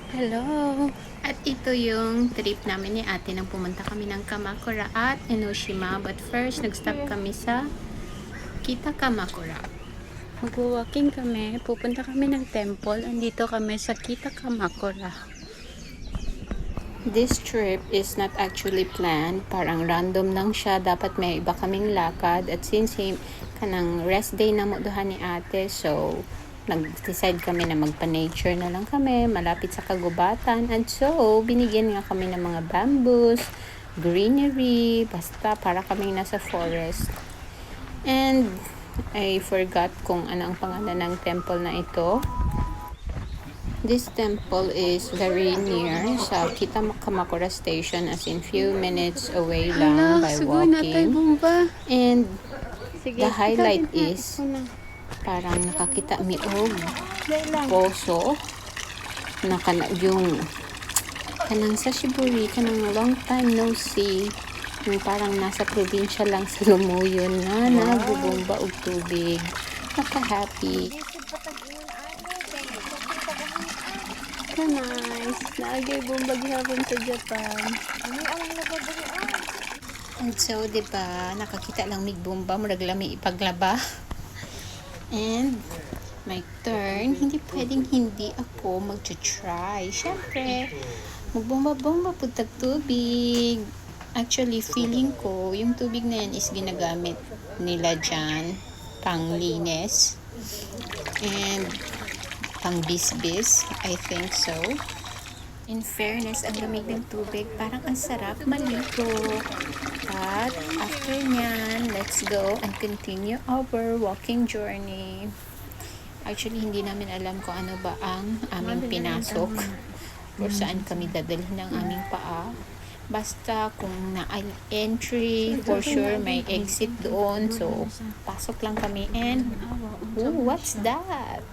Hello! At ito yung trip namin ni ate nang pumunta kami ng Kamakura at Enoshima. But first, nag-stop kami sa Kita Kamakura. Mag-walking kami. Pupunta kami ng temple. Andito kami sa Kita Kamakura. This trip is not actually planned. Parang random lang siya. Dapat may iba kaming lakad. At since kanang rest day na mo duha ni ate, so nag-decide kami na magpa-nature na lang kami, malapit sa kagubatan. And so, binigyan nga kami ng mga bamboos, greenery, basta para kaming nasa forest. And I forgot kung ano ang pangalan ng temple na ito. This temple is very near sa Kita Kamakura station, as in few minutes away lang by walking. And the highlight is parang nakakita mi og poso na yung kanang sa Shiburi, kanang long time no see, yung parang nasa probinsya lang sa Lumuyon na nagubomba og tubig. Naka-happy. Nice. Naagay bomba gihapon sa Japan. And so, diba, nakakita lang mig bomba, murag lami ipaglaba. And my turn, hindi pwedeng hindi ako mag-try. Siyempre, magbomba-bomba po tubig. Actually, feeling ko, yung tubig na yan is ginagamit nila dyan pang linis and pang bisbis. I think so. In fairness, ang lamig ng tubig, parang ang sarap maligo. But after nyan, let's go and continue our walking journey. Actually, hindi namin alam kung ano ba ang aming pinasok or saan kami dadalhin ng aming paa. Basta kung na-entry, for sure may exit doon. So, pasok lang kami and, what's that?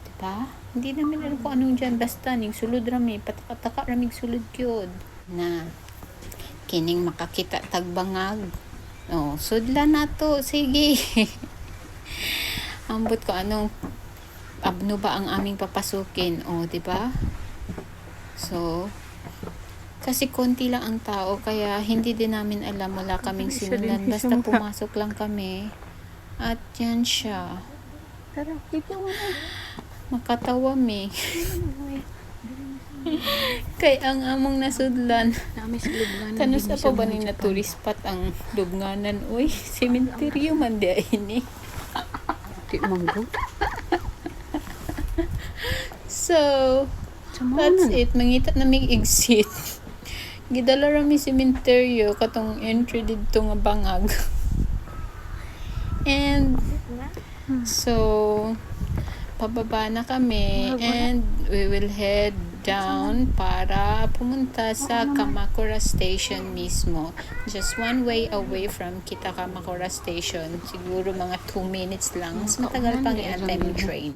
Diba? Hindi namin alam kung anong dyan. Basta, ning sulod rami, pataka ramig sulod yun. Na, kining makakita tagbangag. Oh, sudla na to. Sige. Ambot ko anong abno ba ang aming papasukin. Oh, di ba? So, kasi konti lang ang tao, kaya hindi din namin alam, wala kaming sinulan. Basta pumasok lang kami. At yan siya. Tara, dito mo na. Makatawa me. Kay ang among nasudlan. Kanus na pa ba ni na tourist spot ang Lubnganan? Uy, sementeryo man di ini. Di manggo. So, that's it. Mangita na may exit. Gidala rami sementeryo katong entry dito nga bangag. And so, pababa na kami and we will head down para pumunta sa Kamakura Station mismo. Just one way away from Kita Kamakura Station. Siguro mga 2 minutes lang. Mas matagal pang i-antay ng train.